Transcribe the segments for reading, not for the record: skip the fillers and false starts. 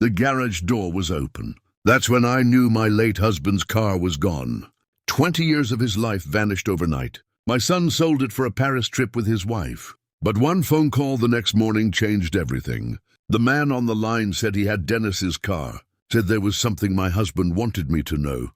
The garage door was open. That's when I knew my late husband's car was gone. 20 years of his life vanished overnight. My son sold it for a Paris trip with his wife. But one phone call the next morning changed everything. The man on the line said he had Dennis's car, said there was something my husband wanted me to know,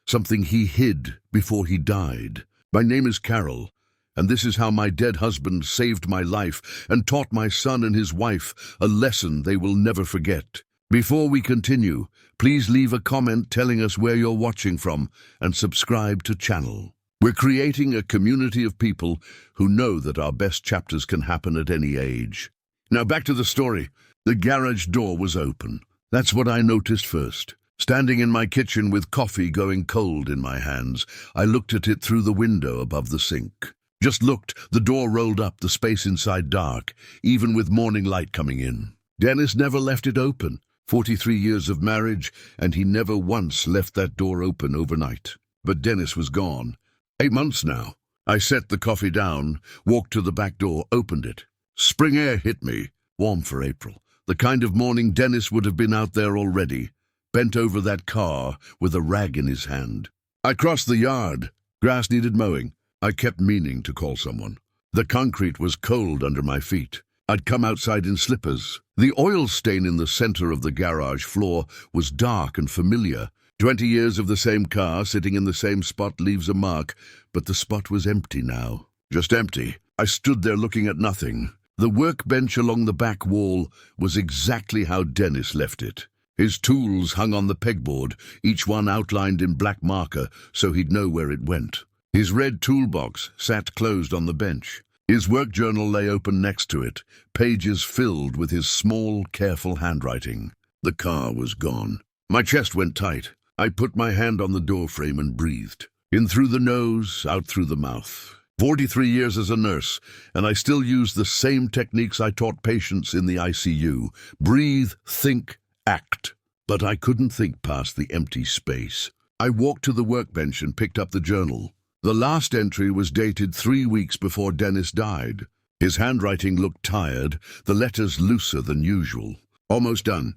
something he hid before he died. My name is Carol, and this is how my dead husband saved my life and taught my son and his wife a lesson they will never forget. Before we continue, please leave a comment telling us where you're watching from and subscribe to channel. We're creating a community of people who know that our best chapters can happen at any age. Now back to the story. The garage door was open. That's what I noticed first. Standing in my kitchen with coffee going cold in my hands, I looked at it through the window above the sink. Just looked, the door rolled up, the space inside dark, even with morning light coming in. Dennis never left it open. 43 years of marriage, and he never once left that door open overnight. But Dennis was gone. 8 months now. I set the coffee down, walked to the back door, opened it. Spring air hit me, warm for April. The kind of morning Dennis would have been out there already, bent over that car with a rag in his hand. I crossed the yard. Grass needed mowing. I kept meaning to call someone. The concrete was cold under my feet. I'd come outside in slippers. The oil stain in the center of the garage floor was dark and familiar. 20 years of the same car sitting in the same spot leaves a mark, but the spot was empty now. Just empty. I stood there looking at nothing. The workbench along the back wall was exactly how Dennis left it. His tools hung on the pegboard, each one outlined in black marker so he'd know where it went. His red toolbox sat closed on the bench. His work journal lay open next to it, pages filled with his small, careful handwriting. The car was gone. My chest went tight. I put my hand on the doorframe and breathed. In through the nose, out through the mouth. 43 years as a nurse, and I still use the same techniques I taught patients in the ICU. Breathe, think, act. But I couldn't think past the empty space. I walked to the workbench and picked up the journal. The last entry was dated 3 weeks before Dennis died. His handwriting looked tired, the letters looser than usual. Almost done.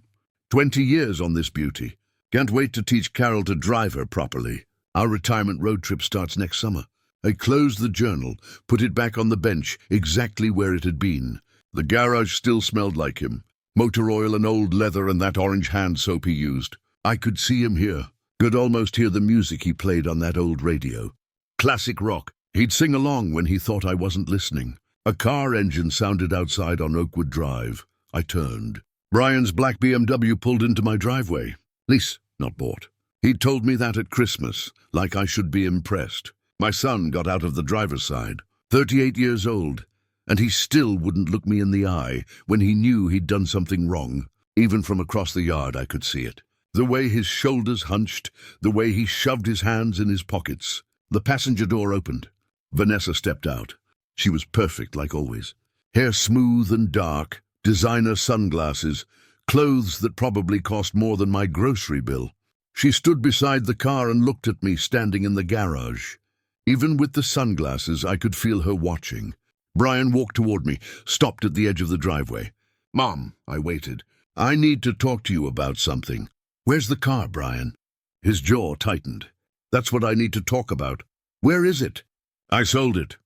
20 years on this beauty. Can't wait to teach Carol to drive her properly. Our retirement road trip starts next summer. I closed the journal, put it back on the bench, exactly where it had been. The garage still smelled like him. Motor oil and old leather and that orange hand soap he used. I could see him here. Could almost hear the music he played on that old radio. Classic rock. He'd sing along when he thought I wasn't listening. A car engine sounded outside on Oakwood Drive. I turned. Brian's black BMW pulled into my driveway. Lease, not bought. He'd told me that at Christmas, like I should be impressed. My son got out of the driver's side, 38 years old, and he still wouldn't look me in the eye when he knew he'd done something wrong. Even from across the yard I could see it. The way his shoulders hunched, the way he shoved his hands in his pockets. The passenger door opened. Vanessa stepped out. She was perfect like always. Hair smooth and dark, designer sunglasses, clothes that probably cost more than my grocery bill. She stood beside the car and looked at me standing in the garage. Even with the sunglasses, I could feel her watching. Brian walked toward me, stopped at the edge of the driveway. "Mom," I waited. "I need to talk to you about something." "Where's the car, Brian?" His jaw tightened. "That's what I need to talk about. Where is it?" "I sold it."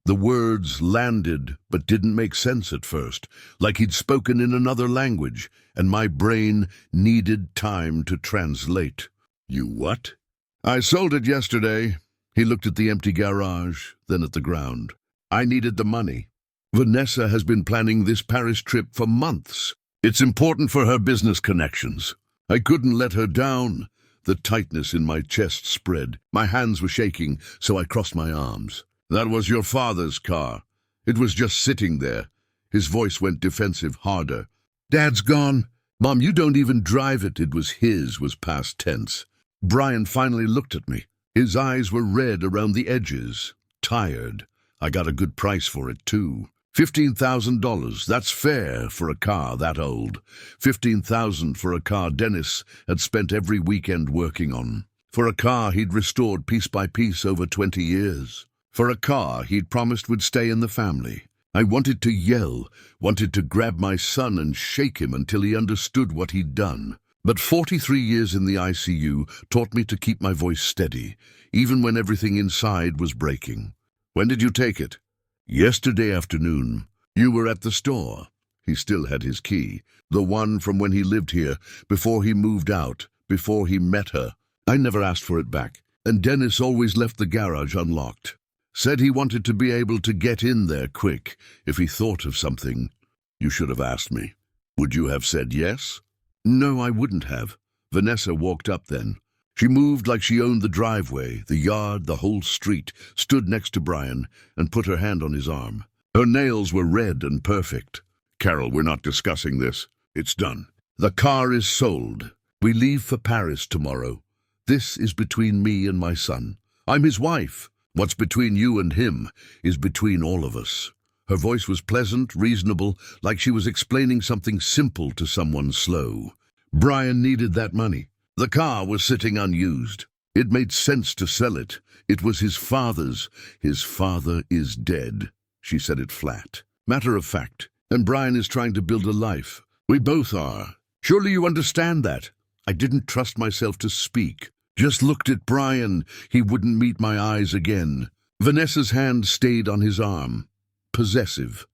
The words landed but didn't make sense at first, like he'd spoken in another language, and my brain needed time to translate. "You what?" "I sold it yesterday." He looked at the empty garage, then at the ground. "I needed the money. Vanessa has been planning this Paris trip for months. It's important for her business connections. I couldn't let her down." The tightness in my chest spread. My hands were shaking, so I crossed my arms. "That was your father's car. It was just sitting there." His voice went defensive, harder. "Dad's gone." "Mom, you don't even drive it." It was his, was past tense. Brian finally looked at me. His eyes were red around the edges. Tired. I got a good price for it, too. $15,000. That's fair for a car that old. $15,000 for a car Dennis had spent every weekend working on. For a car he'd restored piece by piece over 20 years. For a car he'd promised would stay in the family. I wanted to yell, wanted to grab my son and shake him until he understood what he'd done. But 43 years in the ICU taught me to keep my voice steady, even when everything inside was breaking. When did you take it? Yesterday afternoon. You were at the store. He still had his key, the one from when he lived here, before he moved out, before he met her. I never asked for it back, and Dennis always left the garage unlocked. Said he wanted to be able to get in there quick if he thought of something. You should have asked me. Would you have said yes? No, I wouldn't have. Vanessa walked up then. She moved like she owned the driveway, the yard, the whole street, stood next to Brian, and put her hand on his arm. Her nails were red and perfect. Carol, we're not discussing this. It's done. The car is sold. We leave for Paris tomorrow. This is between me and my son. I'm his wife. What's between you and him is between all of us. Her voice was pleasant, reasonable, like she was explaining something simple to someone slow. Brian needed that money. The car was sitting unused. It made sense to sell it. It was his father's. His father is dead. She said it flat. Matter of fact. And Brian is trying to build a life. We both are. Surely you understand that. I didn't trust myself to speak. Just looked at Brian. He wouldn't meet my eyes again. Vanessa's hand stayed on his arm. Possessive.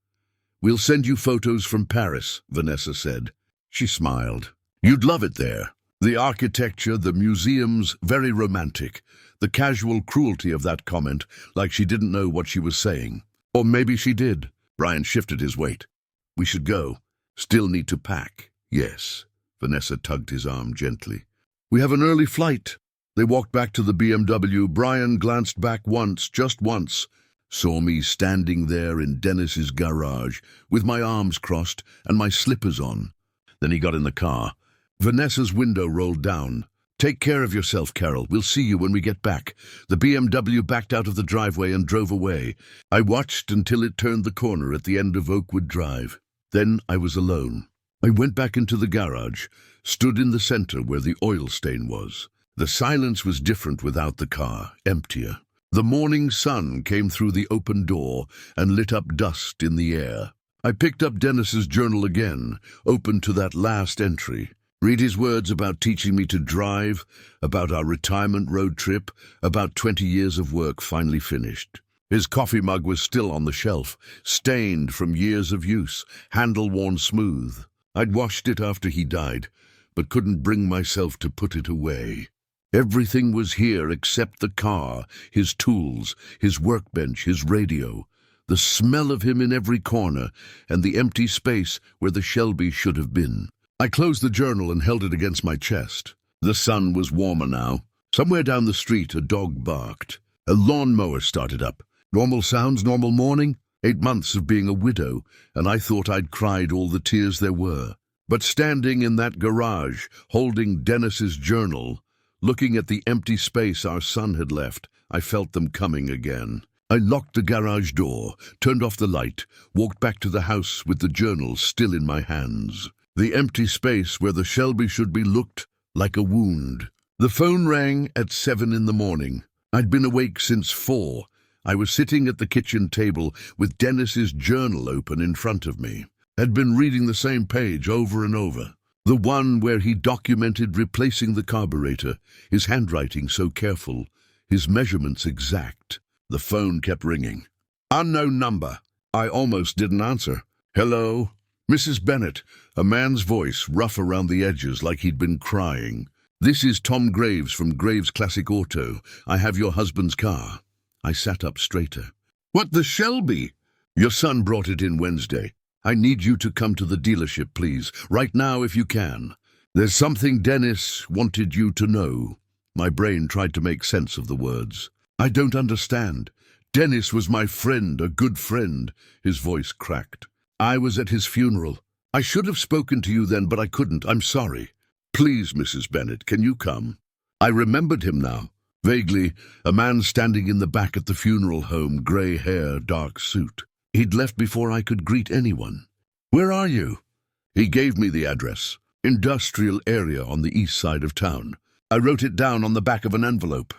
We'll send you photos from Paris, Vanessa said. She smiled. You'd love it there. The architecture, the museums, very romantic. The casual cruelty of that comment, like she didn't know what she was saying. Or maybe she did. Brian shifted his weight. We should go. Still need to pack. Yes. Vanessa tugged his arm gently. We have an early flight. They walked back to the BMW. Brian glanced back once, just once, saw me standing there in Dennis's garage, with my arms crossed and my slippers on. Then he got in the car. Vanessa's window rolled down. Take care of yourself, Carol. We'll see you when we get back. The BMW backed out of the driveway and drove away. I watched until it turned the corner at the end of Oakwood Drive. Then I was alone. I went back into the garage, stood in the center where the oil stain was. The silence was different without the car, emptier. The morning sun came through the open door and lit up dust in the air. I picked up Dennis's journal again, opened to that last entry. Read his words about teaching me to drive, about our retirement road trip, about 20 years of work finally finished. His coffee mug was still on the shelf, stained from years of use, handle worn smooth. I'd washed it after he died, but couldn't bring myself to put it away. Everything was here except the car, his tools, his workbench, his radio, the smell of him in every corner, and the empty space where the Shelby should have been. I closed the journal and held it against my chest. The sun was warmer now. Somewhere down the street, a dog barked. A lawnmower started up. Normal sounds, normal morning. 8 months of being a widow, and I thought I'd cried all the tears there were. But standing in that garage, holding Dennis's journal, looking at the empty space our son had left, I felt them coming again. I locked the garage door, turned off the light, walked back to the house with the journal still in my hands. The empty space where the Shelby should be looked like a wound. The phone rang at 7 in the morning. I'd been awake since 4. I was sitting at the kitchen table with Dennis's journal open in front of me. Had been reading the same page over and over. The one where he documented replacing the carburetor, his handwriting so careful, his measurements exact. The phone kept ringing. Unknown number. I almost didn't answer. Hello? Mrs. Bennett, a man's voice rough around the edges like he'd been crying. This is Tom Graves from Graves Classic Auto. I have your husband's car. I sat up straighter. What, the Shelby? Your son brought it in Wednesday. I need you to come to the dealership, please. Right now, if you can. There's something Dennis wanted you to know. My brain tried to make sense of the words. I don't understand. Dennis was my friend, a good friend. His voice cracked. I was at his funeral. I should have spoken to you then, but I couldn't. I'm sorry. Please, Mrs. Bennett, can you come? I remembered him now. Vaguely, a man standing in the back at the funeral home, grey hair, dark suit. He'd left before I could greet anyone. Where are you? He gave me the address. Industrial area on the east side of town. I wrote it down on the back of an envelope.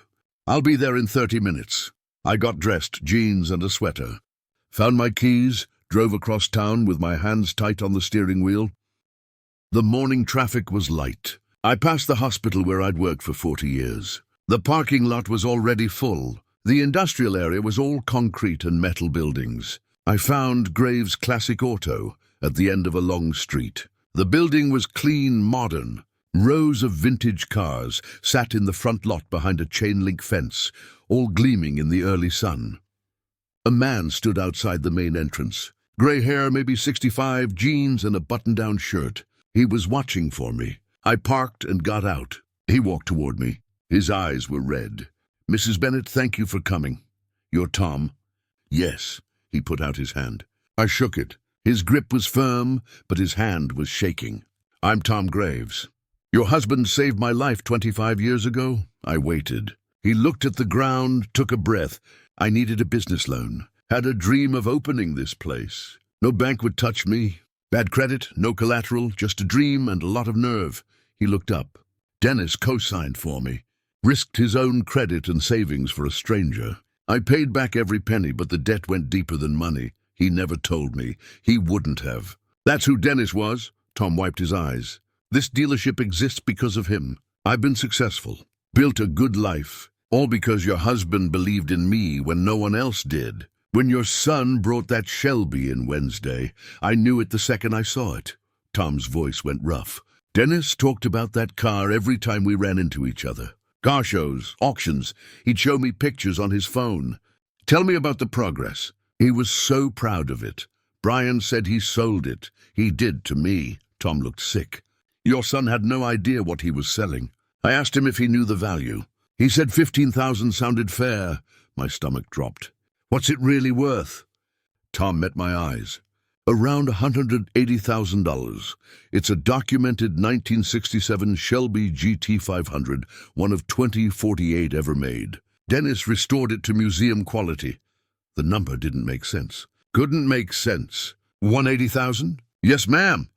I'll be there in 30 minutes. I got dressed, jeans and a sweater. Found my keys, drove across town with my hands tight on the steering wheel. The morning traffic was light. I passed the hospital where I'd worked for 40 years. The parking lot was already full. The industrial area was all concrete and metal buildings. I found Graves Classic Auto at the end of a long street. The building was clean, modern. Rows of vintage cars sat in the front lot behind a chain-link fence, all gleaming in the early sun. A man stood outside the main entrance. Grey hair, maybe 65, jeans and a button-down shirt. He was watching for me. I parked and got out. He walked toward me. His eyes were red. "Mrs. Bennett, thank you for coming. You're Tom?" "Yes." He put out his hand. I shook it. His grip was firm, but his hand was shaking. "I'm Tom Graves. Your husband saved my life 25 years ago." I waited. He looked at the ground, took a breath. "I needed a business loan. Had a dream of opening this place. No bank would touch me. Bad credit, no collateral, just a dream and a lot of nerve." He looked up. "Dennis co-signed for me. Risked his own credit and savings for a stranger. I paid back every penny, but the debt went deeper than money. He never told me. He wouldn't have." "That's who Dennis was." Tom wiped his eyes. "This dealership exists because of him. I've been successful. Built a good life. All because your husband believed in me when no one else did. When your son brought that Shelby in Wednesday, I knew it the second I saw it." Tom's voice went rough. "Dennis talked about that car every time we ran into each other. Car shows, auctions. He'd show me pictures on his phone. Tell me about the progress. He was so proud of it. Brian said he sold it. He did to me." Tom looked sick. "Your son had no idea what he was selling. I asked him if he knew the value. He said 15,000 sounded fair." My stomach dropped. "What's it really worth?" Tom met my eyes. "Around $180,000. It's a documented 1967 Shelby GT500, one of 2048 ever made. Dennis restored it to museum quality." The number didn't make sense. "Couldn't make sense. 180,000? "Yes, ma'am."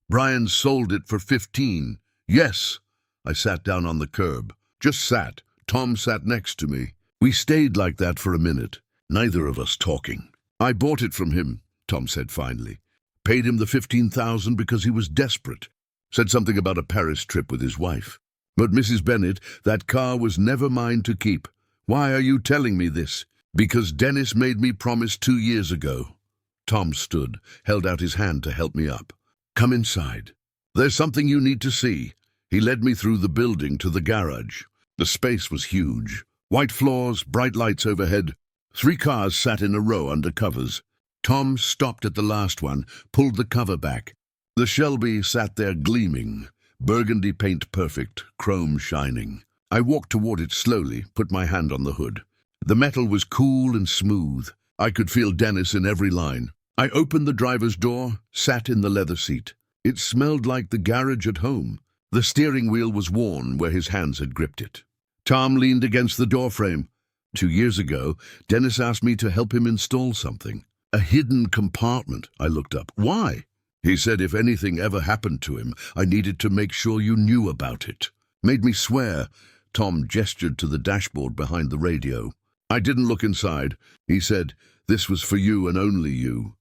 "Brian sold it for 15. "Yes." I sat down on the curb. Just sat. Tom sat next to me. We stayed like that for a minute, neither of us talking. "I bought it from him," Tom said finally. "Paid him the 15,000 because he was desperate. Said something about a Paris trip with his wife. But Mrs. Bennett, that car was never mine to keep. Why are you telling me this?" "Because Dennis made me promise 2 years ago." Tom stood, held out his hand to help me up. "Come inside. There's something you need to see." He led me through the building to the garage. The space was huge. White floors, bright lights overhead. 3 cars sat in a row under covers. Tom stopped at the last one, pulled the cover back. The Shelby sat there gleaming, burgundy paint perfect, chrome shining. I walked toward it slowly, put my hand on the hood. The metal was cool and smooth. I could feel Dennis in every line. I opened the driver's door, sat in the leather seat. It smelled like the garage at home. The steering wheel was worn where his hands had gripped it. Tom leaned against the doorframe. 2 years ago, Dennis asked me to help him install something. A hidden compartment. I looked up. "Why?" He said if anything ever happened to him, I needed to make sure you knew about it. Made me swear. Tom gestured to the dashboard behind the radio. I didn't look inside. He said, "This was for you and only you."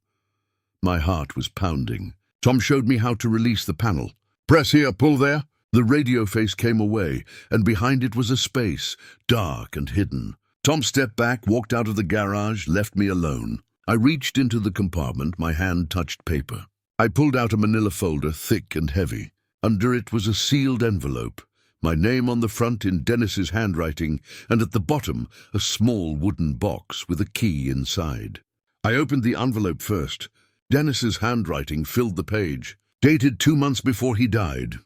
My heart was pounding. Tom showed me how to release the panel. "Press here, pull there." The radio face came away, and behind it was a space, dark and hidden. Tom stepped back, walked out of the garage, left me alone. I reached into the compartment, my hand touched paper. I pulled out a manila folder, thick and heavy. Under it was a sealed envelope, my name on the front in Dennis's handwriting, and at the bottom a small wooden box with a key inside. I opened the envelope first. Dennis's handwriting filled the page. Dated 2 months before he died.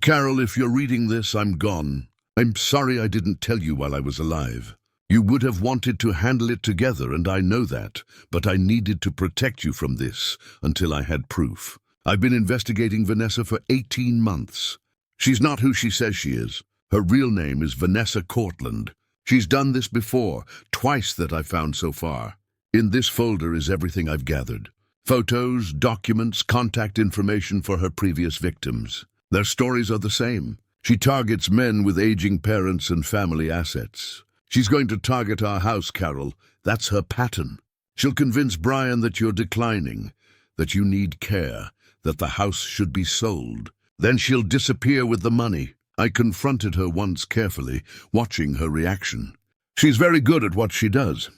"Carol, if you're reading this, I'm gone. I'm sorry I didn't tell you while I was alive. You would have wanted to handle it together, and I know that, but I needed to protect you from this until I had proof. I've been investigating Vanessa for 18 months. She's not who she says she is. Her real name is Vanessa Cortland. She's done this before, twice that I've found so far. In this folder is everything I've gathered. Photos, documents, contact information for her previous victims. Their stories are the same. She targets men with aging parents and family assets. She's going to target our house, Carol. That's her pattern. She'll convince Brian that you're declining, that you need care, that the house should be sold. Then she'll disappear with the money. I confronted her once carefully, watching her reaction. She's very good at what she does.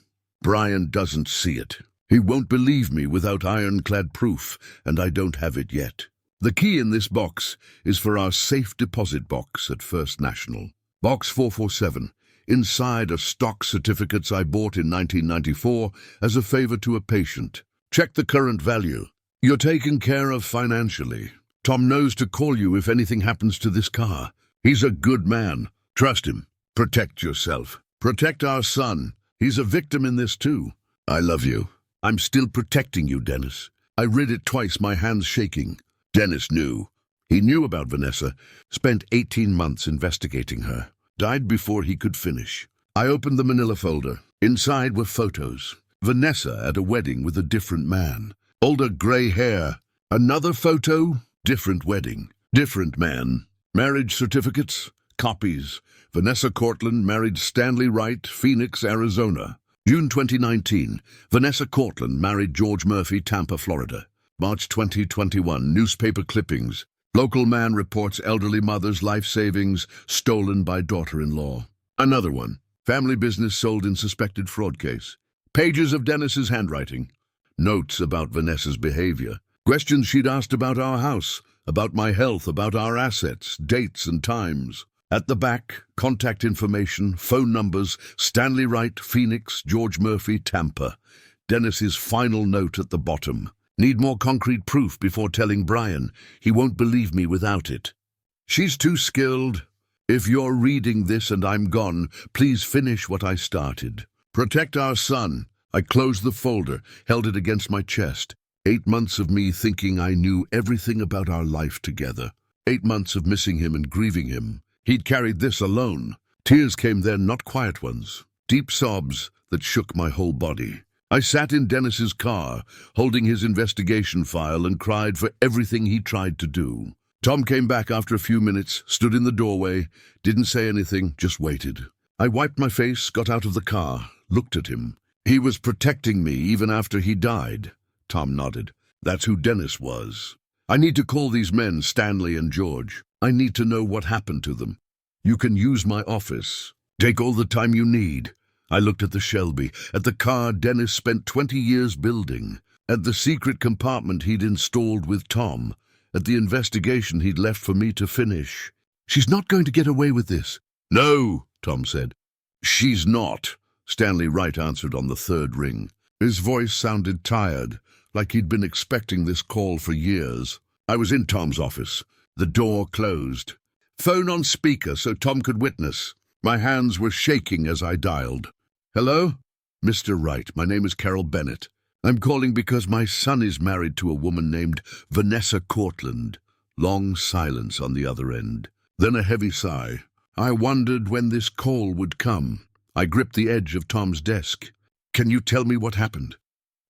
Brian doesn't see it. He won't believe me without ironclad proof, and I don't have it yet. The key in this box is for our safe deposit box at First National. Box 447. Inside are stock certificates I bought in 1994 as a favor to a patient. Check the current value. You're taken care of financially. Tom knows to call you if anything happens to this car. He's a good man. Trust him. Protect yourself. Protect our son. He's a victim in this too. I love you. I'm still protecting you, Dennis. I read it twice, my hands shaking. Dennis knew. He knew about Vanessa, spent 18 months investigating her. Died before he could finish. I opened the manila folder. Inside were photos. Vanessa at a wedding with a different man. Older gray hair. Another photo, different wedding. Different man. Marriage certificates, copies. Vanessa Cortland married Stanley Wright, Phoenix, Arizona. June 2019, Vanessa Cortland married George Murphy, Tampa, Florida. March 2021, newspaper clippings. Local man reports elderly mother's life savings stolen by daughter-in-law. Another one. Family business sold in suspected fraud case. Pages of Dennis's handwriting. Notes about Vanessa's behavior. Questions she'd asked about our house, about my health, about our assets, dates and times. At the back, contact information, phone numbers, Stanley Wright, Phoenix, George Murphy, Tampa. Dennis's final note at the bottom. Need more concrete proof before telling Brian. He won't believe me without it. She's too skilled. If you're reading this and I'm gone, please finish what I started. Protect our son. I closed the folder, held it against my chest. 8 months of me thinking I knew everything about our life together. 8 months of missing him and grieving him. He'd carried this alone. Tears came then, not quiet ones. Deep sobs that shook my whole body. I sat in Dennis's car, holding his investigation file, and cried for everything he tried to do. Tom came back after a few minutes, stood in the doorway, didn't say anything, just waited. I wiped my face, got out of the car, looked at him. He was protecting me even after he died. Tom nodded. That's who Dennis was. I need to call these men, Stanley and George. I need to know what happened to them. You can use my office. Take all the time you need. I looked at the Shelby, at the car Dennis spent 20 years building, at the secret compartment he'd installed with Tom, at the investigation he'd left for me to finish. She's not going to get away with this. No, Tom said. She's not, Stanley Wright answered on the third ring. His voice sounded tired, like he'd been expecting this call for years. I was in Tom's office. The door closed. Phone on speaker so Tom could witness. My hands were shaking as I dialed. Hello? Mr. Wright, my name is Carol Bennett. I'm calling because my son is married to a woman named Vanessa Cortland. Long silence on the other end. Then a heavy sigh. I wondered when this call would come. I gripped the edge of Tom's desk. Can you tell me what happened?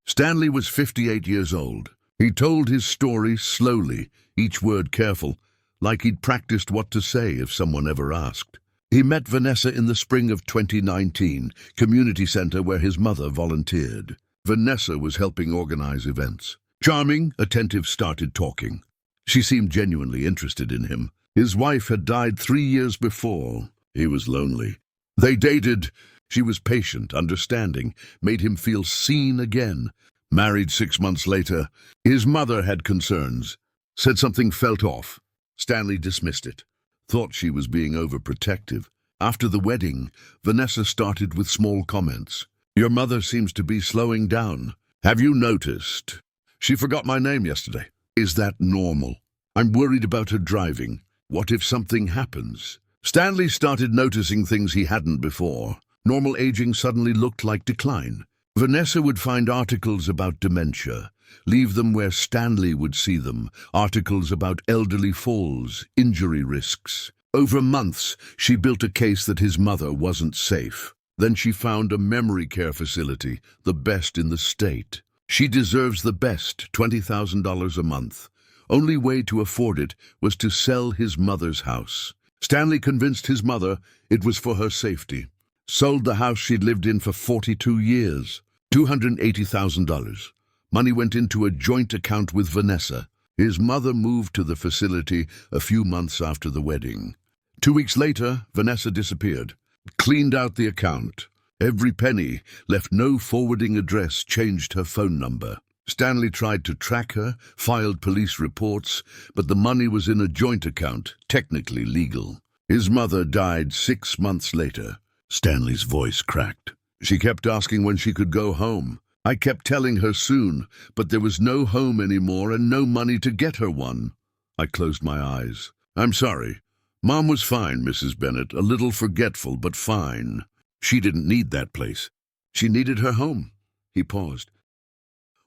Stanley was 58 years old. He told his story slowly, each word careful, like he'd practiced what to say if someone ever asked. He met Vanessa in the spring of 2019, community center where his mother volunteered. Vanessa was helping organize events. Charming, attentive, started talking. She seemed genuinely interested in him. His wife had died 3 years before. He was lonely. They dated. She was patient, understanding, made him feel seen again. Married 6 months later, his mother had concerns. Said something felt off. Stanley dismissed it. Thought she was being overprotective. After the wedding, Vanessa started with small comments. Your mother seems to be slowing down. Have you noticed? She forgot my name yesterday. Is that normal? I'm worried about her driving. What if something happens? Stanley started noticing things he hadn't before. Normal aging suddenly looked like decline. Vanessa would find articles about dementia, leave them where Stanley would see them, articles about elderly falls, injury risks. Over months, she built a case that his mother wasn't safe. Then she found a memory care facility, the best in the state. She deserves the best, $20,000 a month. Only way to afford it was to sell his mother's house. Stanley convinced his mother it was for her safety. Sold the house she'd lived in for 42 years. $280,000. Money went into a joint account with Vanessa. His mother moved to the facility a few months after the wedding. 2 weeks later, Vanessa disappeared. Cleaned out the account. Every penny, left no forwarding address, changed her phone number. Stanley tried to track her, filed police reports, but the money was in a joint account, technically legal. His mother died 6 months later. Stanley's voice cracked. She kept asking when she could go home. I kept telling her soon, but there was no home anymore and no money to get her one. I closed my eyes. I'm sorry. Mom was fine, Mrs. Bennett, a little forgetful, but fine. She didn't need that place. She needed her home. He paused.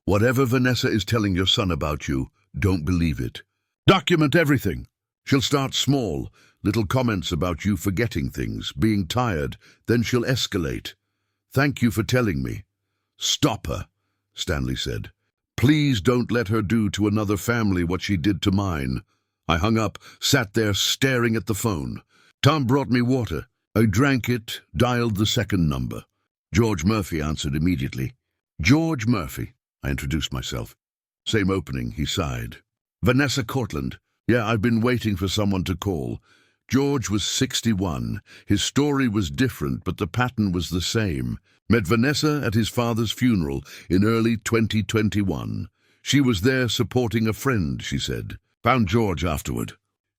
Whatever Vanessa is telling your son about you, don't believe it. Document everything. She'll start small, little comments about you forgetting things, being tired, then she'll escalate. Thank you for telling me. Stop her, Stanley said. Please don't let her do to another family what she did to mine. I hung up, sat there staring at the phone. Tom brought me water. I drank it, dialed the second number. George Murphy answered immediately. George Murphy, I introduced myself. Same opening, he sighed. Vanessa Cortland. Yeah, I've been waiting for someone to call. George was 61. His story was different, but the pattern was the same. Met Vanessa at his father's funeral in early 2021. She was there supporting a friend, she said. Found George afterward.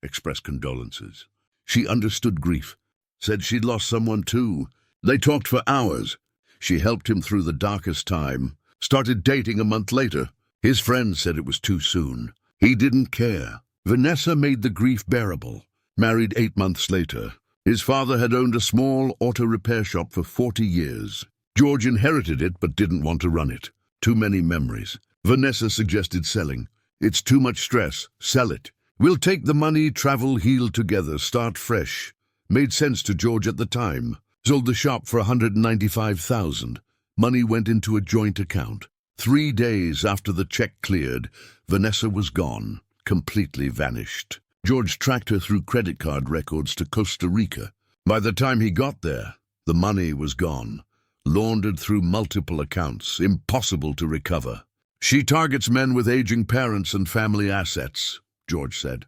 Expressed condolences. She understood grief. Said she'd lost someone too. They talked for hours. She helped him through the darkest time. Started dating a month later. His friend said it was too soon. He didn't care. Vanessa made the grief bearable. Married 8 months later. His father had owned a small auto repair shop for 40 years. George inherited it but didn't want to run it. Too many memories. Vanessa suggested selling. It's too much stress. Sell it. We'll take the money, travel, heal together, start fresh. Made sense to George at the time. Sold the shop for $195,000. Money went into a joint account. 3 days after the check cleared, Vanessa was gone, completely vanished. George tracked her through credit card records to Costa Rica. By the time he got there, the money was gone, laundered through multiple accounts, impossible to recover. She targets men with aging parents and family assets, George said.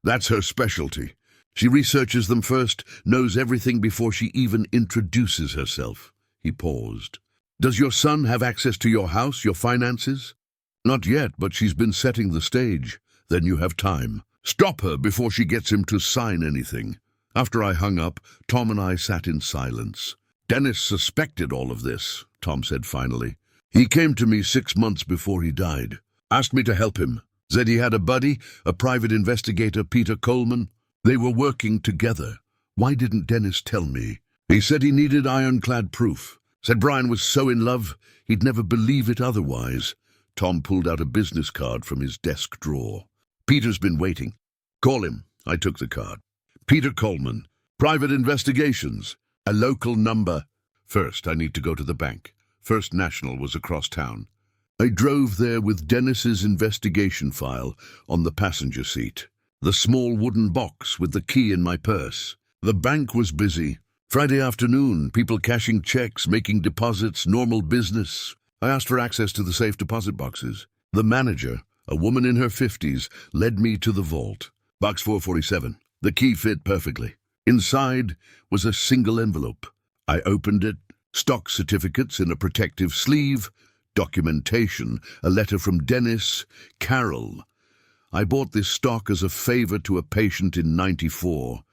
That's her specialty. She researches them first, knows everything before she even introduces herself. He paused. Does your son have access to your house, your finances? Not yet, but she's been setting the stage. Then you have time. Stop her before she gets him to sign anything. After I hung up, Tom and I sat in silence. Dennis suspected all of this, Tom said finally. He came to me 6 months before he died. Asked me to help him. Said he had a buddy, a private investigator, Peter Coleman. They were working together. Why didn't Dennis tell me? He said he needed ironclad proof. Said Brian was so in love, he'd never believe it otherwise. Tom pulled out a business card from his desk drawer. Peter's been waiting. Call him. I took the card. Peter Coleman. Private investigations. A local number. First, I need to go to the bank. First National was across town. I drove there with Dennis's investigation file on the passenger seat. The small wooden box with the key in my purse. The bank was busy. Friday afternoon, people cashing checks, making deposits, normal business. I asked for access to the safe deposit boxes. The manager, a woman in her 50s, led me to the vault. Box 447. The key fit perfectly. Inside was a single envelope. I opened it. Stock certificates in a protective sleeve. Documentation. A letter from Dennis. Carol. I bought this stock as a favor to a patient in '94.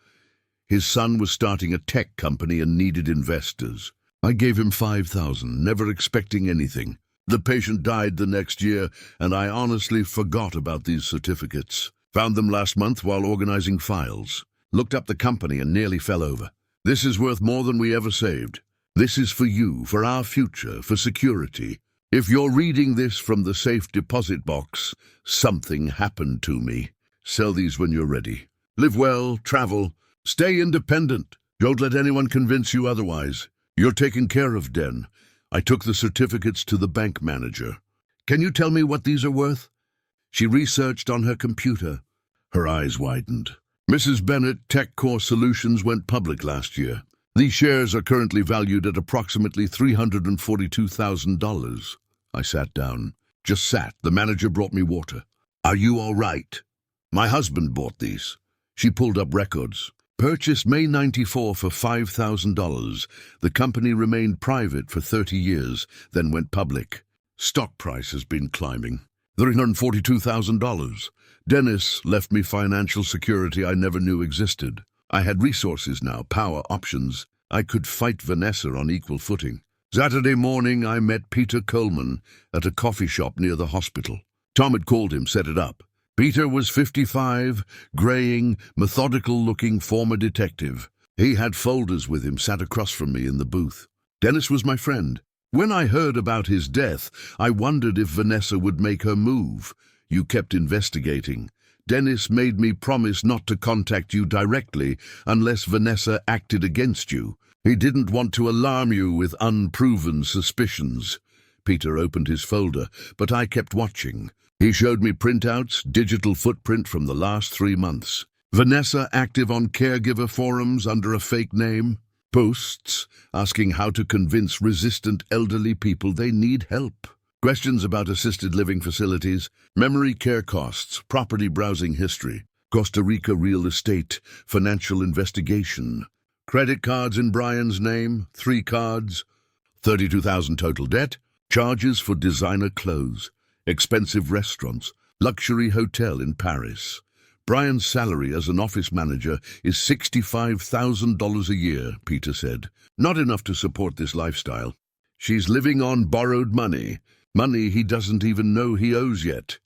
His son was starting a tech company and needed investors. I gave him $5,000, never expecting anything. The patient died the next year, and I honestly forgot about these certificates. Found them last month while organizing files. Looked up the company and nearly fell over. This is worth more than we ever saved. This is for you, for our future, for security. If you're reading this from the safe deposit box, something happened to me. Sell these when you're ready. Live well, travel, stay independent. Don't let anyone convince you otherwise. You're taken care of, Den. I took the certificates to the bank manager. Can you tell me what these are worth? She researched on her computer. Her eyes widened. Mrs. Bennett TechCore Solutions went public last year. These shares are currently valued at approximately $342,000. I sat down. Just sat. The manager brought me water. Are you all right? My husband bought these. She pulled up records. Purchased May 94 for $5,000. The company remained private for 30 years, then went public. Stock price has been climbing. $342,000. Dennis left me financial security I never knew existed. I had resources now, power, options. I could fight Vanessa on equal footing. Saturday morning, I met Peter Coleman at a coffee shop near the hospital. Tom had called him, set it up. Peter was 55, graying, methodical-looking former detective. He had folders with him, sat across from me in the booth. Dennis was my friend. When I heard about his death, I wondered if Vanessa would make her move. You kept investigating. Dennis made me promise not to contact you directly unless Vanessa acted against you. He didn't want to alarm you with unproven suspicions. Peter opened his folder, but I kept watching. He showed me printouts, digital footprint from the last 3 months. Vanessa active on caregiver forums under a fake name. Posts asking how to convince resistant elderly people they need help. Questions about assisted living facilities, memory care costs, property browsing history, Costa Rica real estate, financial investigation. Credit cards in Brian's name, 3 cards, $32,000 total debt, charges for designer clothes, expensive restaurants, luxury hotel in Paris. Brian's salary as an office manager is $65,000 a year, Peter said. Not enough to support this lifestyle. She's living on borrowed money he doesn't even know he owes yet.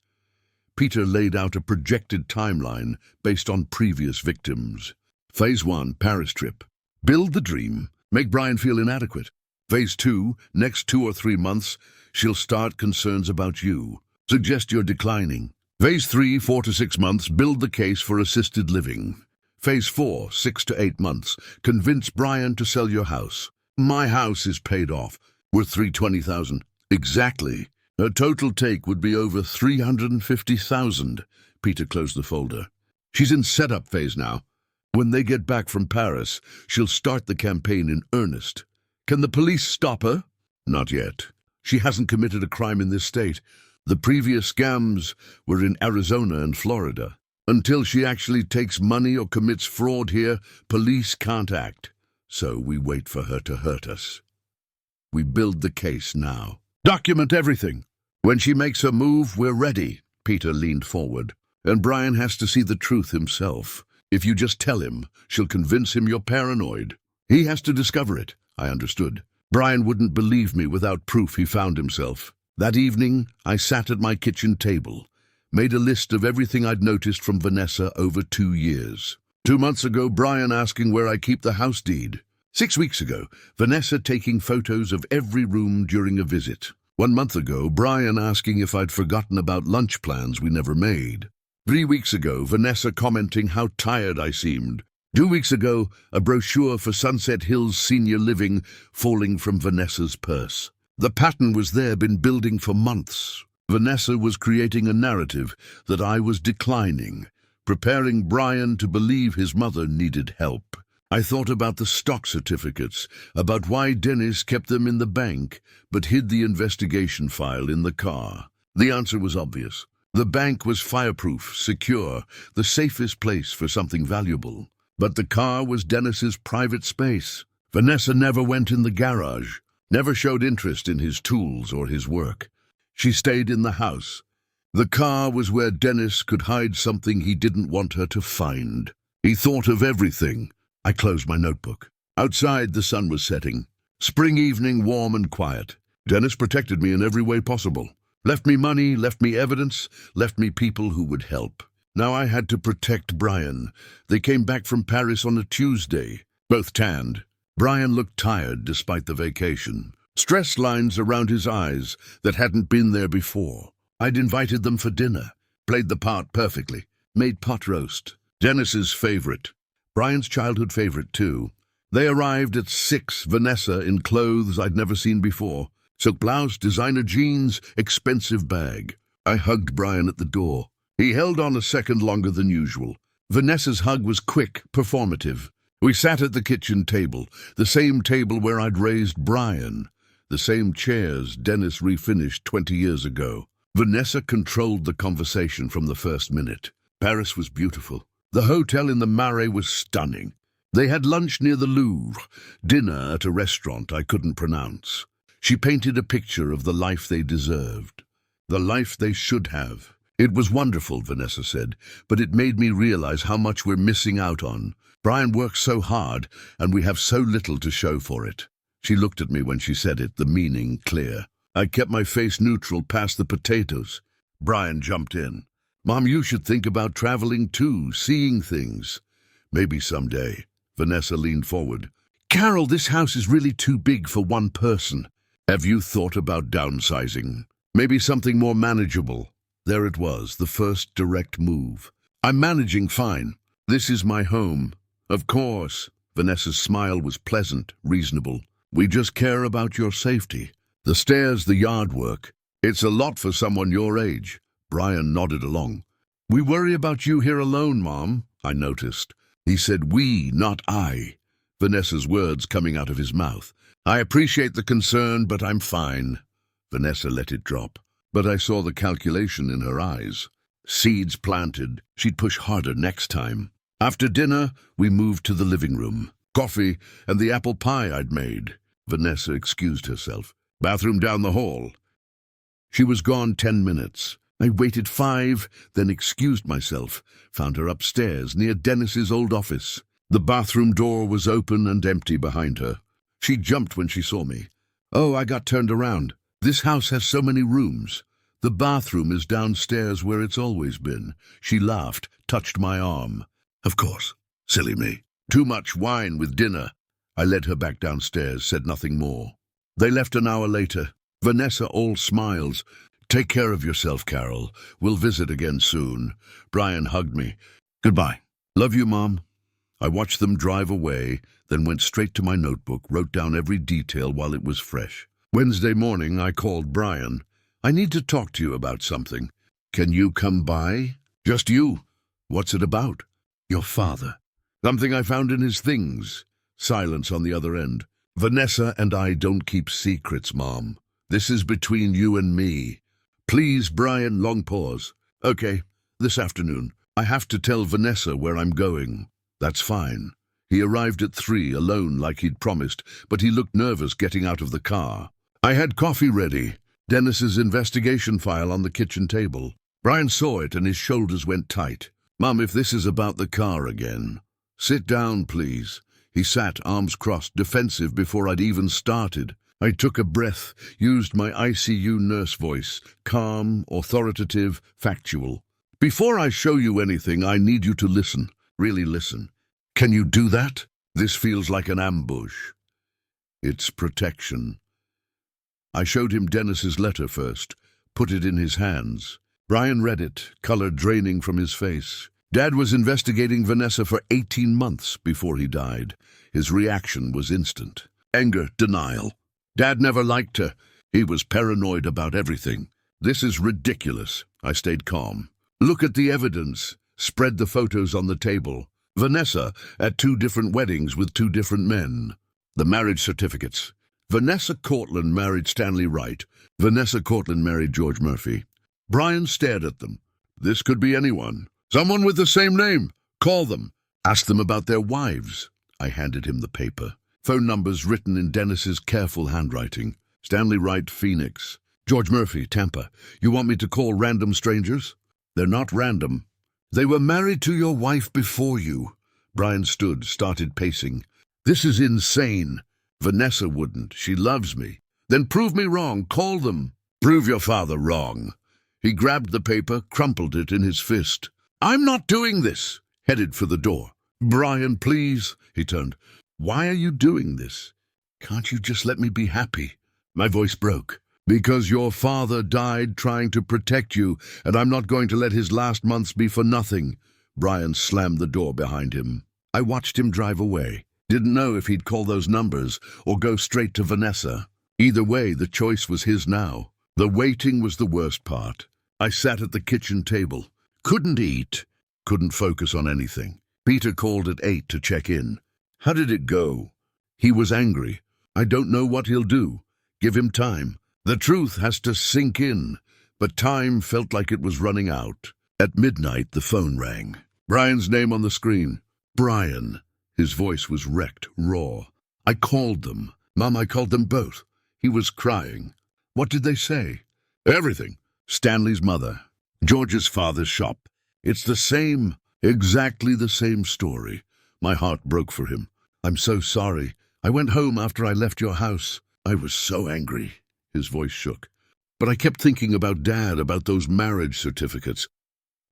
Peter laid out a projected timeline based on previous victims. Phase 1, Paris trip. Build the dream. Make Brian feel inadequate. Phase 2, next 2 or 3 months, she'll start concerns about you. Suggest you're declining. Phase 3, 4 to 6 months, build the case for assisted living. Phase 4, 6 to 8 months, convince Brian to sell your house. My house is paid off, worth $320,000. Exactly. Her total take would be over $350,000. Peter closed the folder. She's in setup phase now. When they get back from Paris, she'll start the campaign in earnest. Can the police stop her? Not yet. She hasn't committed a crime in this state. The previous scams were in Arizona and Florida. Until she actually takes money or commits fraud here, police can't act. So we wait for her to hurt us. We build the case now. Document everything. When she makes her move, we're ready. Peter leaned forward. And Brian has to see the truth himself. If you just tell him, she'll convince him you're paranoid. He has to discover it. I understood. Brian wouldn't believe me without proof he found himself. That evening, I sat at my kitchen table, made a list of everything I'd noticed from Vanessa over 2 years. 2 months ago, Brian asking where I keep the house deed. 6 weeks ago, Vanessa taking photos of every room during a visit. 1 month ago, Brian asking if I'd forgotten about lunch plans we never made. 3 weeks ago, Vanessa commenting how tired I seemed. 2 weeks ago, a brochure for Sunset Hills Senior Living falling from Vanessa's purse. The pattern was there, been building for months. Vanessa was creating a narrative that I was declining, preparing Brian to believe his mother needed help. I thought about the stock certificates, about why Dennis kept them in the bank, but hid the investigation file in the car. The answer was obvious. The bank was fireproof, secure, the safest place for something valuable. But the car was Dennis's private space. Vanessa never went in the garage, never showed interest in his tools or his work. She stayed in the house. The car was where Dennis could hide something he didn't want her to find. He thought of everything. I closed my notebook. Outside, the sun was setting. Spring evening, warm and quiet. Dennis protected me in every way possible. Left me money, left me evidence, left me people who would help. Now I had to protect Brian. They came back from Paris on a Tuesday, both tanned. Brian looked tired despite the vacation. Stress lines around his eyes that hadn't been there before. I'd invited them for dinner. Played the part perfectly. Made pot roast. Dennis's favorite. Brian's childhood favorite, too. They arrived at 6, Vanessa in clothes I'd never seen before. Silk blouse, designer jeans, expensive bag. I hugged Brian at the door. He held on a second longer than usual. Vanessa's hug was quick, performative. We sat at the kitchen table, the same table where I'd raised Brian, the same chairs Dennis refinished 20 years ago. Vanessa controlled the conversation from the first minute. Paris was beautiful. The hotel in the Marais was stunning. They had lunch near the Louvre, dinner at a restaurant I couldn't pronounce. She painted a picture of the life they deserved, the life they should have. It was wonderful, Vanessa said, but it made me realize how much we're missing out on. Brian works so hard, and we have so little to show for it. She looked at me when she said it, the meaning clear. I kept my face neutral past the potatoes. Brian jumped in. Mom, you should think about traveling too, seeing things. Maybe someday. Vanessa leaned forward. Carol, this house is really too big for one person. Have you thought about downsizing? Maybe something more manageable. There it was, the first direct move. I'm managing fine. This is my home. Of course. Vanessa's smile was pleasant, reasonable. We just care about your safety. The stairs, the yard work. It's a lot for someone your age. Brian nodded along. We worry about you here alone, Mom, I noticed. He said we, not I. Vanessa's words coming out of his mouth. I appreciate the concern, but I'm fine. Vanessa let it drop. But I saw the calculation in her eyes. Seeds planted. She'd push harder next time. After dinner, we moved to the living room. Coffee and the apple pie I'd made. Vanessa excused herself. Bathroom down the hall. She was gone 10 minutes. I waited 5, then excused myself. Found her upstairs, near Dennis's old office. The bathroom door was open and empty behind her. She jumped when she saw me. Oh, I got turned around. This house has so many rooms. The bathroom is downstairs where it's always been. She laughed, touched my arm. Of course. Silly me. Too much wine with dinner. I led her back downstairs, said nothing more. They left an hour later. Vanessa all smiles. Take care of yourself, Carol. We'll visit again soon. Brian hugged me. Goodbye. Love you, Mom. I watched them drive away, then went straight to my notebook, wrote down every detail while it was fresh. Wednesday morning, I called Brian. I need to talk to you about something. Can you come by? Just you. What's it about? Your father. Something I found in his things. Silence on the other end. Vanessa and I don't keep secrets, Mom. This is between you and me. Please, Brian, long pause. Okay, this afternoon. I have to tell Vanessa where I'm going. That's fine. He arrived at 3, alone like he'd promised, but he looked nervous getting out of the car. I had coffee ready. Dennis's investigation file on the kitchen table. Brian saw it and his shoulders went tight. Mom, if this is about the car again. Sit down, please. He sat, arms crossed, defensive before I'd even started. I took a breath, used my ICU nurse voice, calm, authoritative, factual. Before I show you anything, I need you to listen. Really listen. Can you do that? This feels like an ambush. It's protection. I showed him Dennis's letter first, put it in his hands. Brian read it, color draining from his face. Dad was investigating Vanessa for 18 months before he died. His reaction was instant. Anger, denial. Dad never liked her. He was paranoid about everything. This is ridiculous. I stayed calm. Look at the evidence. Spread the photos on the table. Vanessa at 2 different weddings with 2 different men. The marriage certificates. Vanessa Cortland married Stanley Wright. Vanessa Cortland married George Murphy. Brian stared at them. This could be anyone. Someone with the same name. Call them. Ask them about their wives. I handed him the paper. Phone numbers written in Dennis's careful handwriting. Stanley Wright, Phoenix. George Murphy, Tampa. You want me to call random strangers? They're not random. They were married to your wife before you. Brian stood, started pacing. This is insane. Vanessa wouldn't. She loves me. Then prove me wrong. Call them. Prove your father wrong. He grabbed the paper, crumpled it in his fist. I'm not doing this. Headed for the door. Brian, please. He turned. Why are you doing this? Can't you just let me be happy? My voice broke. Because your father died trying to protect you, and I'm not going to let his last months be for nothing. Brian slammed the door behind him. I watched him drive away. Didn't know if he'd call those numbers or go straight to Vanessa. Either way, the choice was his now. The waiting was the worst part. I sat at the kitchen table. Couldn't eat. Couldn't focus on anything. Peter called at 8 to check in. How did it go? He was angry. I don't know what he'll do. Give him time. The truth has to sink in. but time felt like it was running out. At midnight, the phone rang. Brian's name on the screen. Brian. His voice was wrecked, raw. I called them. Mom, I called them both. He was crying. What did they say? Everything. Stanley's mother. George's father's shop. It's the same, exactly the same story. My heart broke for him. I'm so sorry. I went home after I left your house. I was so angry. His voice shook. But I kept thinking about Dad, about those marriage certificates.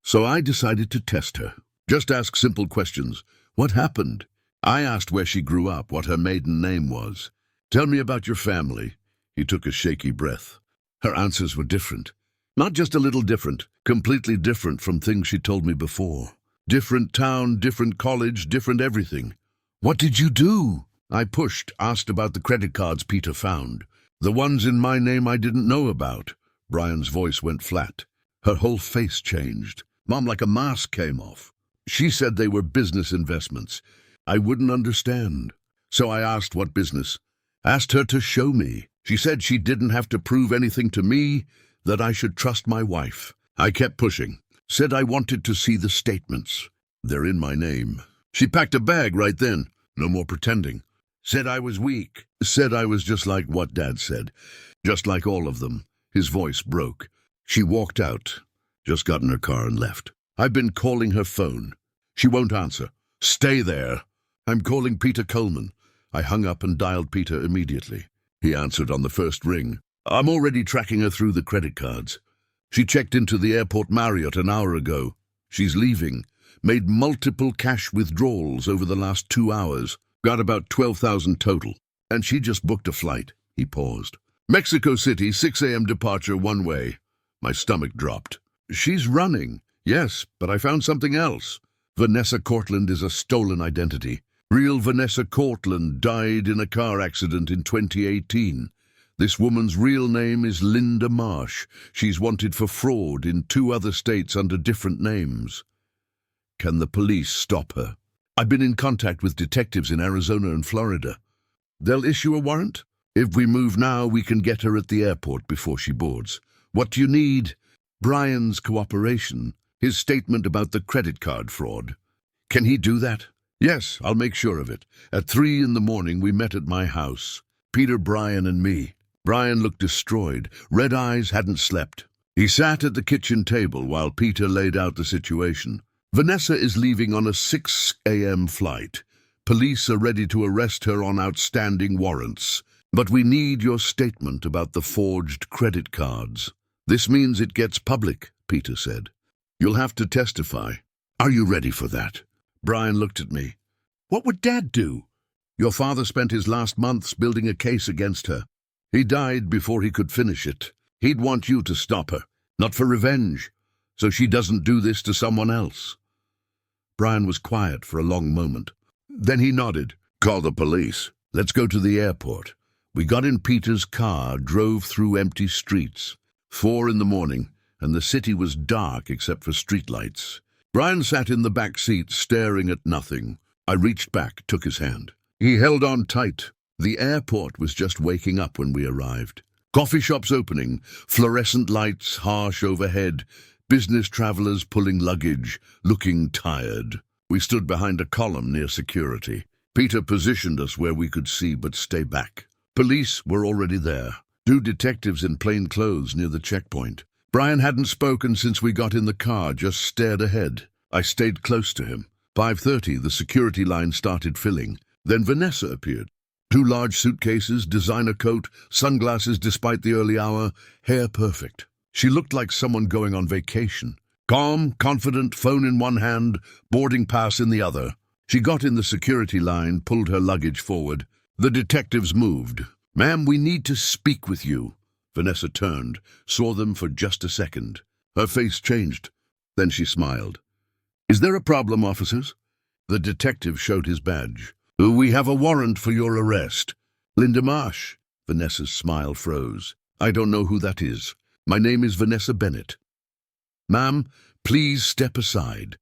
So I decided to test her. Just ask simple questions. What happened? I asked where she grew up, what her maiden name was. Tell me about your family. He took a shaky breath. Her answers were different. Not just a little different, completely different from things she told me before. Different town, different college, different everything. What did you do? I pushed, asked about the credit cards Peter found. The ones in my name I didn't know about. Brian's voice went flat. Her whole face changed. Mom, like a mask came off. She said they were business investments. I wouldn't understand. So I asked what business. Asked her to show me. She said she didn't have to prove anything to me, that I should trust my wife. I kept pushing. Said I wanted to see the statements. They're in my name. She packed a bag right then. No more pretending. Said I was weak. Said I was just like what Dad said. Just like all of them. His voice broke. She walked out. Just got in her car and left. I've been calling her phone. She won't answer. Stay there. I'm calling Peter Coleman. I hung up and dialed Peter immediately. He answered on the first ring. I'm already tracking her through the credit cards. She checked into the airport Marriott an hour ago. She's leaving. Made multiple cash withdrawals over the last 2 hours. Got about 12,000 total. And she just booked a flight. He paused. Mexico City, 6 a.m. departure one way. My stomach dropped. She's running. Yes, but I found something else. Vanessa Cortland is a stolen identity. Real Vanessa Cortland died in a car accident in 2018. This woman's real name is Linda Marsh. She's wanted for fraud in 2 other states under different names. Can the police stop her? I've been in contact with detectives in Arizona and Florida. They'll issue a warrant? If we move now, we can get her at the airport before she boards. What do you need? Brian's cooperation. His statement about the credit card fraud. Can he do that? Yes, I'll make sure of it. At 3 in the morning, we met at my house. Peter, Brian, and me. Brian looked destroyed. Red eyes, hadn't slept. He sat at the kitchen table while Peter laid out the situation. Vanessa is leaving on a 6 a.m. flight. Police are ready to arrest her on outstanding warrants. But we need your statement about the forged credit cards. This means it gets public, Peter said. You'll have to testify. Are you ready for that? Brian looked at me. What would Dad do? Your father spent his last months building a case against her. He died before he could finish it. He'd want you to stop her, not for revenge, so she doesn't do this to someone else. Brian was quiet for a long moment. Then he nodded. Call the police. Let's go to the airport. We got in Peter's car, drove through empty streets. 4 in the morning, and the city was dark except for streetlights. Brian sat in the back seat, staring at nothing. I reached back, took his hand. He held on tight. The airport was just waking up when we arrived. Coffee shops opening, fluorescent lights harsh overhead, business travelers pulling luggage, looking tired. We stood behind a column near security. Peter positioned us where we could see but stay back. Police were already there. 2 detectives in plain clothes near the checkpoint. Brian hadn't spoken since we got in the car, just stared ahead. I stayed close to him. 5:30, the security line started filling. Then Vanessa appeared. 2 large suitcases, designer coat, sunglasses despite the early hour, hair perfect. She looked like someone going on vacation. Calm, confident, phone in one hand, boarding pass in the other. She got in the security line, pulled her luggage forward. The detectives moved. Ma'am, we need to speak with you. Vanessa turned, saw them for just a second. Her face changed. Then she smiled. Is there a problem, officers? The detective showed his badge. We have a warrant for your arrest. Linda Marsh. Vanessa's smile froze. I don't know who that is. My name is Vanessa Bennett. Ma'am, please step aside.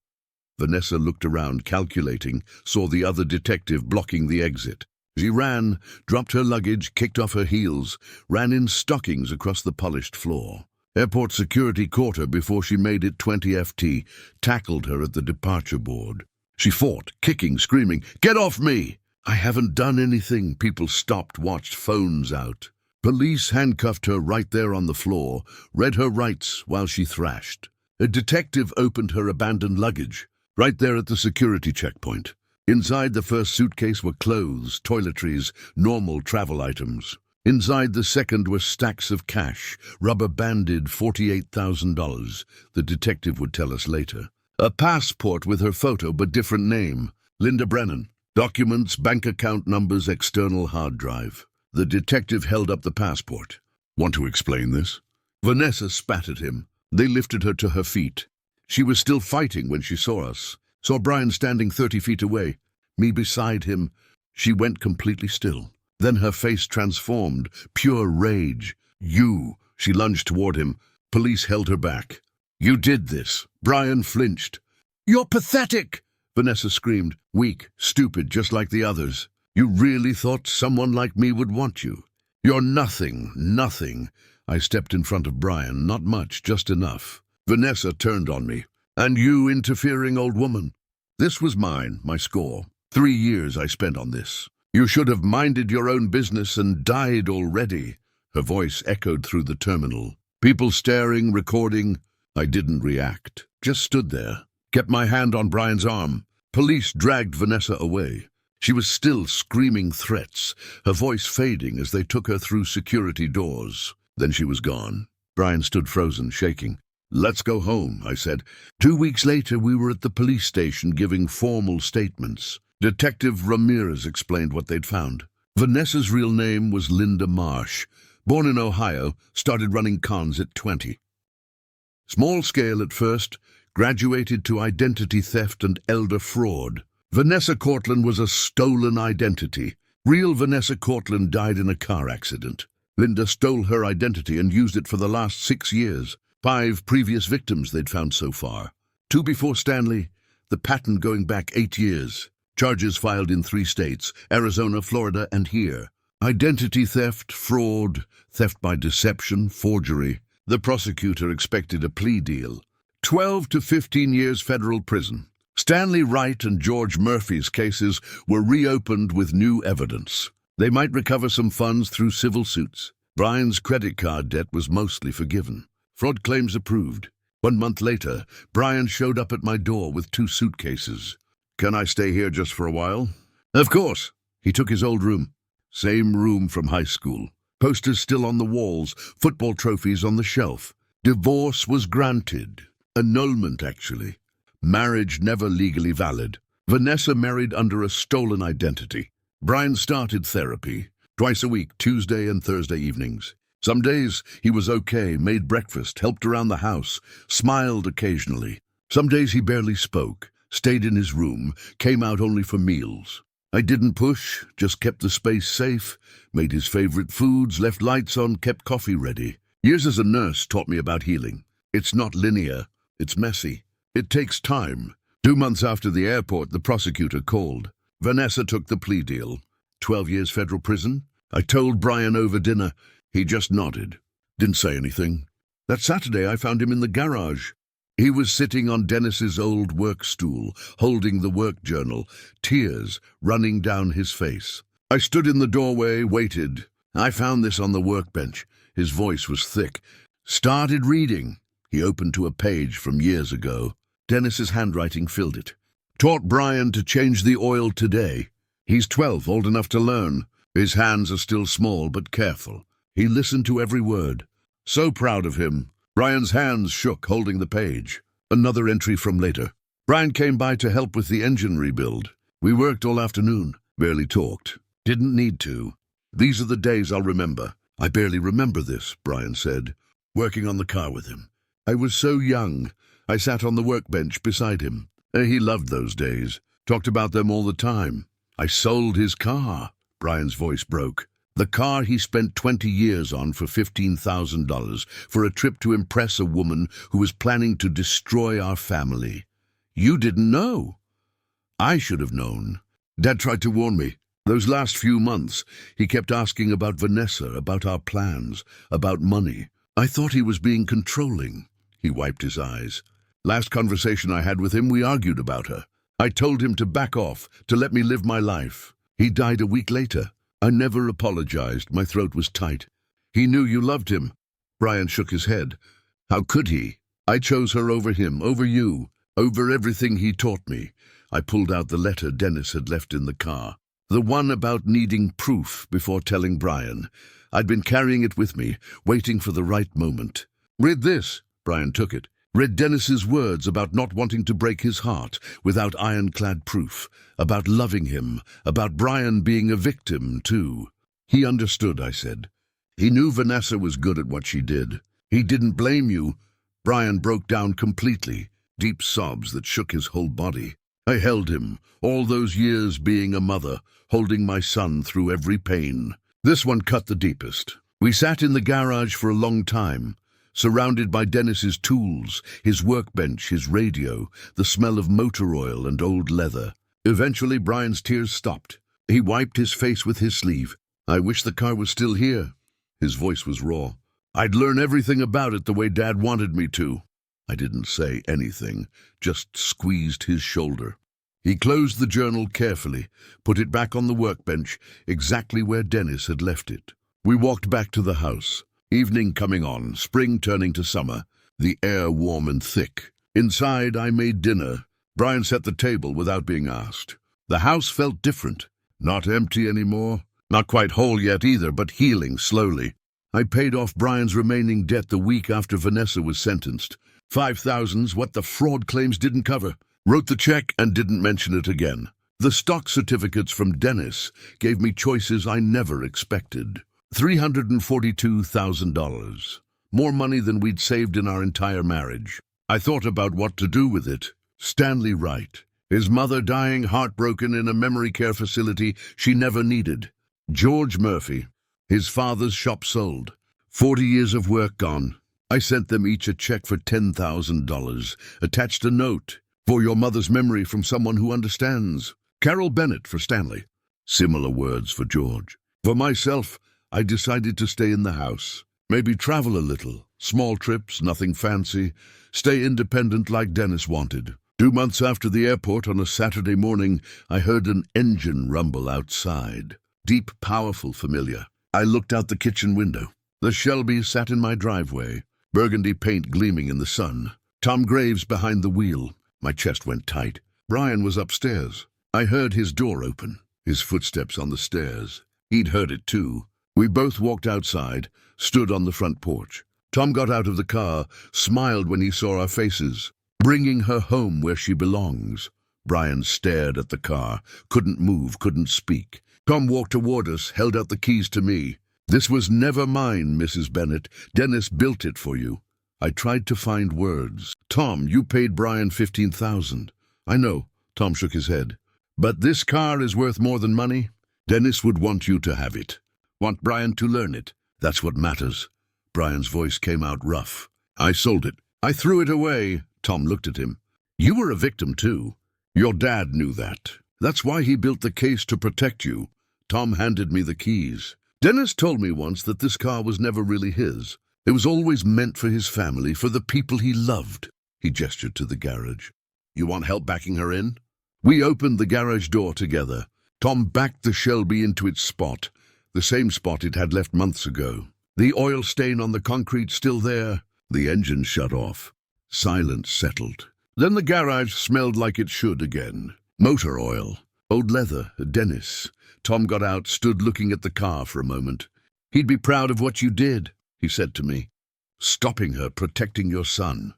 Vanessa looked around, calculating, saw the other detective blocking the exit. She ran, dropped her luggage, kicked off her heels, ran in stockings across the polished floor. Airport security caught her before she made it 20 FT, tackled her at the departure board. She fought, kicking, screaming, "Get off me!" I haven't done anything. People stopped, watched, phones out. Police handcuffed her right there on the floor, read her rights while she thrashed. A detective opened her abandoned luggage, right there at the security checkpoint. Inside the first suitcase were clothes, toiletries, normal travel items. Inside the second were stacks of cash, rubber-banded $48,000, the detective would tell us later. A passport with her photo but different name, Linda Brennan. Documents, bank account numbers, external hard drive. The detective held up the passport. "Want to explain this?" Vanessa spat at him. They lifted her to her feet. She was still fighting when she saw us. Saw Brian standing 30 feet away, me beside him. She went completely still. Then her face transformed, pure rage. "You!" She lunged toward him. Police held her back. "You did this." Brian flinched. "You're pathetic!" Vanessa screamed. "Weak, stupid, just like the others. You really thought someone like me would want you? You're nothing, nothing." I stepped in front of Brian, not much, just enough. Vanessa turned on me. "And you interfering old woman." This was mine, my score. 3 years I spent on this. "You should have minded your own business and died already." Her voice echoed through the terminal. People staring, recording. I didn't react, just stood there. Kept my hand on Brian's arm. Police dragged Vanessa away. She was still screaming threats, her voice fading as they took her through security doors. Then she was gone. Brian stood frozen, shaking. "Let's go home," I said. 2 weeks later, we were at the police station giving formal statements. Detective Ramirez explained what they'd found. Vanessa's real name was Linda Marsh. Born in Ohio, started running cons at 20. Small scale at first, graduated to identity theft and elder fraud. Vanessa Cortland was a stolen identity. Real Vanessa Cortland died in a car accident. Linda stole her identity and used it for the last 6 years. 5 previous victims they'd found so far. 2 before Stanley, the pattern going back 8 years. Charges filed in 3 states, Arizona, Florida, and here. Identity theft, fraud, theft by deception, forgery. The prosecutor expected a plea deal. 12 to 15 years federal prison. Stanley Wright and George Murphy's cases were reopened with new evidence. They might recover some funds through civil suits. Brian's credit card debt was mostly forgiven. Fraud claims approved. 1 month later, Brian showed up at my door with 2 suitcases. "Can I stay here just for a while?" "Of course." He took his old room. Same room from high school. Posters still on the walls, football trophies on the shelf. Divorce was granted. Annulment, actually. Marriage never legally valid. Vanessa married under a stolen identity. Brian started therapy. Twice a week, Tuesday and Thursday evenings. Some days he was okay, made breakfast, helped around the house, smiled occasionally. Some days he barely spoke, stayed in his room, came out only for meals. I didn't push, just kept the space safe, made his favorite foods, left lights on, kept coffee ready. Years as a nurse taught me about healing. It's not linear, it's messy. It takes time. 2 months after the airport, the prosecutor called. Vanessa took the plea deal. 12 years federal prison. I told Brian over dinner. He just nodded. Didn't say anything. That Saturday, I found him in the garage. He was sitting on Dennis's old work stool, holding the work journal, tears running down his face. I stood in the doorway, waited. "I found this on the workbench." His voice was thick. Started reading. He opened to a page from years ago. Dennis's handwriting filled it. "Taught Brian to change the oil today. He's 12, old enough to learn. His hands are still small but careful. He listened to every word. So proud of him." Brian's hands shook, holding the page. Another entry from later. "Brian came by to help with the engine rebuild. We worked all afternoon, barely talked. Didn't need to. These are the days I'll remember." "I barely remember this," Brian said, working on the car with him. "I was so young. I sat on the workbench beside him. He loved those days, talked about them all the time. I sold his car." Brian's voice broke. "The car he spent 20 years on for $15,000 for a trip to impress a woman who was planning to destroy our family. You didn't know." "I should have known. Dad tried to warn me. Those last few months, he kept asking about Vanessa, about our plans, about money. I thought he was being controlling. He wiped his eyes. Last conversation I had with him, we argued about her. I told him to back off, to let me live my life. He died a week later. I never apologized. My throat was tight. He knew you loved him. Brian shook his head. How could he? I chose her over him, over you, over everything he taught me. I pulled out the letter Dennis had left in the car. The one about needing proof before telling Brian. I'd been carrying it with me, waiting for the right moment. Read this. Brian took it. Read Dennis's words about not wanting to break his heart without ironclad proof, about loving him, about Brian being a victim, too. He understood, I said. He knew Vanessa was good at what she did. He didn't blame you. Brian broke down completely, deep sobs that shook his whole body. I held him, all those years being a mother, holding my son through every pain. This one cut the deepest. We sat in the garage for a long time, surrounded by Dennis's tools, his workbench, his radio, the smell of motor oil and old leather. Eventually, Brian's tears stopped. He wiped his face with his sleeve. I wish the car was still here. His voice was raw. I'd learn everything about it the way Dad wanted me to. I didn't say anything, just squeezed his shoulder. He closed the journal carefully, put it back on the workbench, exactly where Dennis had left it. We walked back to the house. Evening coming on, spring turning to summer, the air warm and thick. Inside, I made dinner. Brian set the table without being asked. The house felt different. Not empty anymore. Not quite whole yet either, but healing slowly. I paid off Brian's remaining debt the week after Vanessa was sentenced. $5,000's what the fraud claims didn't cover. Wrote the check and didn't mention it again. The stock certificates from Dennis gave me choices I never expected. $342,000. More money than we'd saved in our entire marriage. I thought about what to do with it. Stanley Wright. His mother dying heartbroken in a memory care facility she never needed. George Murphy. His father's shop sold. 40 years of work gone. I sent them each a check for $10,000. Attached a note. For your mother's memory from someone who understands. Carol Bennett for Stanley. Similar words for George. For myself, I decided to stay in the house. Maybe travel a little. Small trips, nothing fancy. Stay independent like Dennis wanted. 2 months after the airport on a Saturday morning, I heard an engine rumble outside. Deep, powerful, familiar. I looked out the kitchen window. The Shelby sat in my driveway, burgundy paint gleaming in the sun. Tom Graves behind the wheel. My chest went tight. Brian was upstairs. I heard his door open, his footsteps on the stairs. He'd heard it too. We both walked outside, stood on the front porch. Tom got out of the car, smiled when he saw our faces. Bringing her home where she belongs. Brian stared at the car, couldn't move, couldn't speak. Tom walked toward us, held out the keys to me. This was never mine, Mrs. Bennett. Dennis built it for you. I tried to find words. Tom, you paid Brian $15,000. I know, Tom shook his head. But this car is worth more than money. Dennis would want you to have it. Want Brian to learn it. That's what matters. Brian's voice came out rough. I sold it. I threw it away. Tom looked at him. You were a victim too. Your dad knew that. That's why he built the case to protect you. Tom handed me the keys. Dennis told me once that this car was never really his. It was always meant for his family, for the people he loved. He gestured to the garage. You want help backing her in? We opened the garage door together. Tom backed the Shelby into its spot, the same spot it had left months ago. The oil stain on the concrete still there. The engine shut off. Silence settled. Then the garage smelled like it should again. Motor oil. Old leather. Dennis. Tom got out, stood looking at the car for a moment. He'd be proud of what you did, he said to me. Stopping her, protecting your son.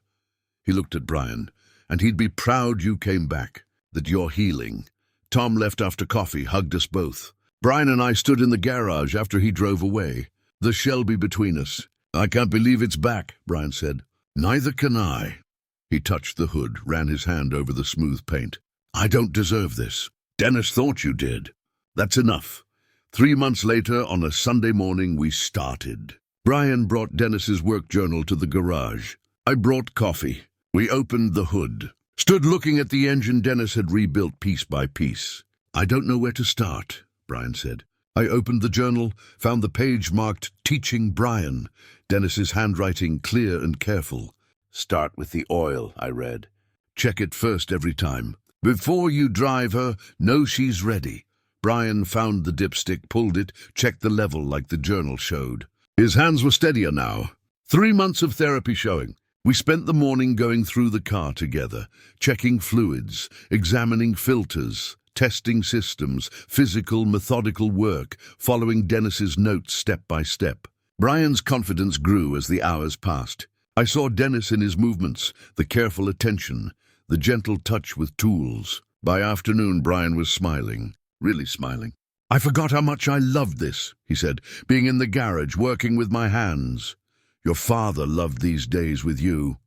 He looked at Brian. And he'd be proud you came back, that you're healing. Tom left after coffee, hugged us both. Brian and I stood in the garage after he drove away. The Shelby between us. I can't believe it's back, Brian said. Neither can I. He touched the hood, ran his hand over the smooth paint. I don't deserve this. Dennis thought you did. That's enough. 3 months later, on a Sunday morning, we started. Brian brought Dennis's work journal to the garage. I brought coffee. We opened the hood. Stood looking at the engine Dennis had rebuilt piece by piece. I don't know where to start, Brian said. I opened the journal, found the page marked Teaching Brian. Dennis's handwriting clear and careful. "Start with the oil," I read. "Check it first every time. Before you drive her, know she's ready." Brian found the dipstick, pulled it, checked the level like the journal showed. His hands were steadier now. 3 months of therapy showing. We spent the morning going through the car together, checking fluids, examining filters, testing systems, physical, methodical work, following Dennis's notes step by step. Brian's confidence grew as the hours passed. I saw Dennis in his movements, the careful attention, the gentle touch with tools. By afternoon, Brian was smiling, really smiling. "I forgot how much I loved this," he said, "being in the garage, working with my hands. Your father loved these days with you."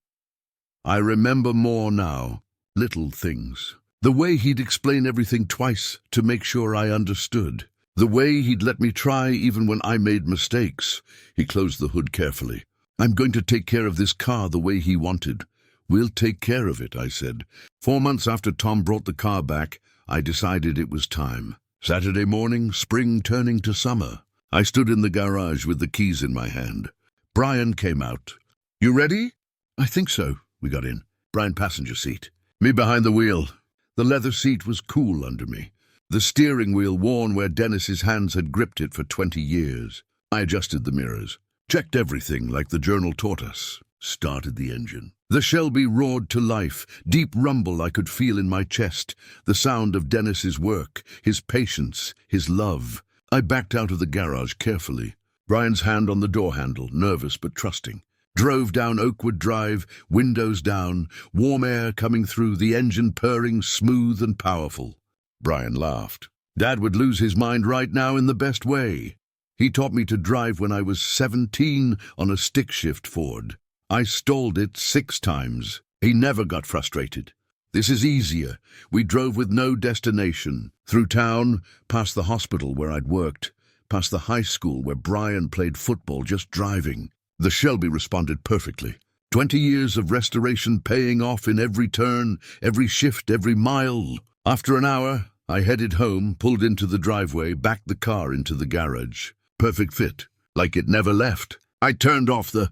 I remember more now, little things. The way he'd explain everything twice to make sure I understood. The way he'd let me try even when I made mistakes. He closed the hood carefully. "I'm going to take care of this car the way he wanted." "We'll take care of it," I said. 4 months after Tom brought the car back, I decided it was time. Saturday morning, spring turning to summer. I stood in the garage with the keys in my hand. Brian came out. "You ready?" "I think so." We got in. Brian passenger seat. Me behind the wheel. The leather seat was cool under me. The steering wheel worn where Dennis's hands had gripped it for 20 years. I adjusted the mirrors. Checked everything like the journal taught us. Started the engine. The Shelby roared to life, deep rumble I could feel in my chest, the sound of Dennis's work, his patience, his love. I backed out of the garage carefully, Brian's hand on the door handle, nervous but trusting. Drove down Oakwood Drive, windows down, warm air coming through, the engine purring smooth and powerful. Brian laughed. Dad would lose his mind right now in the best way. He taught me to drive when I was 17 on a stick-shift Ford. I stalled it 6 times. He never got frustrated. "This is easier." We drove with no destination. Through town, past the hospital where I'd worked, past the high school where Brian played football, just driving. The Shelby responded perfectly. 20 years of restoration paying off in every turn, every shift, every mile. After an hour, I headed home, pulled into the driveway, backed the car into the garage. Perfect fit, like it never left. I turned off the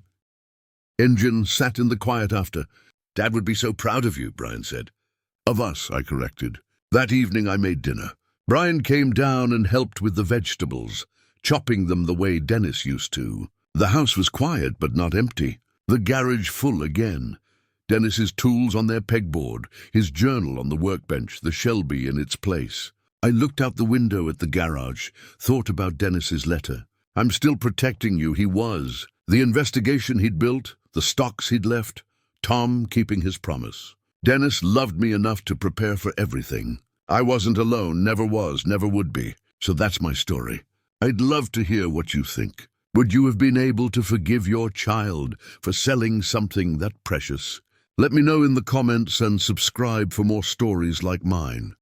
engine, sat in the quiet after. "Dad would be so proud of you," Brian said. "Of us," I corrected. That evening I made dinner. Brian came down and helped with the vegetables, chopping them the way Dennis used to. The house was quiet but not empty. The garage full again. Dennis's tools on their pegboard, his journal on the workbench, the Shelby in its place. I looked out the window at the garage, thought about Dennis's letter. "I'm still protecting you," he was. The investigation he'd built, the stocks he'd left, Tom keeping his promise. Dennis loved me enough to prepare for everything. I wasn't alone, never was, never would be. So that's my story. I'd love to hear what you think. Would you have been able to forgive your child for selling something that precious? Let me know in the comments and subscribe for more stories like mine.